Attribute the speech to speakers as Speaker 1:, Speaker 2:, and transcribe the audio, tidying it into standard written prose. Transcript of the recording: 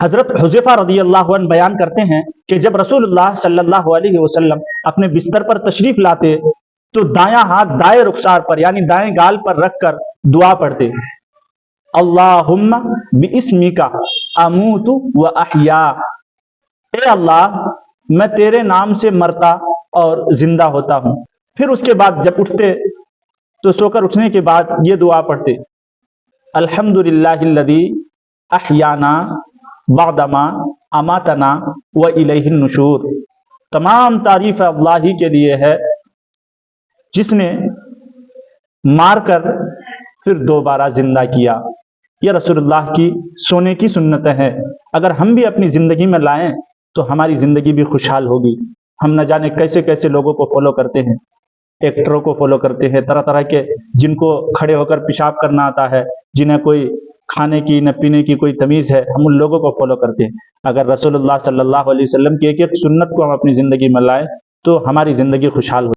Speaker 1: حضرت حذیفہ رضی اللہ عنہ بیان کرتے ہیں کہ جب رسول اللہ صلی اللہ علیہ وسلم اپنے بستر پر تشریف لاتے تو دایاں ہاتھ دائیں رخسار پر یعنی دائیں گال پر رکھ کر دعا پڑھتے، اللہم باسمک اموت و احیا، اے اللہ میں تیرے نام سے مرتا اور زندہ ہوتا ہوں۔ پھر اس کے بعد جب اٹھتے تو سو کر اٹھنے کے بعد یہ دعا پڑھتے، الحمدللہ الذی احیانا بعدما اماتنا والیہ النشور، تمام تعریف اللہ ہی کے لیے ہے جس نے مار کر پھر دوبارہ زندہ کیا۔ یہ رسول اللہ کی سونے کی سنتیں ہیں، اگر ہم بھی اپنی زندگی میں لائیں تو ہماری زندگی بھی خوشحال ہوگی۔ ہم نہ جانے کیسے کیسے لوگوں کو فالو کرتے ہیں، ایکٹروں کو فالو کرتے ہیں، طرح طرح کے، جن کو کھڑے ہو کر پیشاب کرنا آتا ہے، جنہیں کوئی کھانے کی نہ پینے کی کوئی تمیز ہے، ہم ان لوگوں کو فالو کرتے ہیں۔ اگر رسول اللہ صلی اللہ علیہ وسلم کی ایک ایک سنت کو ہم اپنی زندگی میں لائیں تو ہماری زندگی خوشحال ہو۔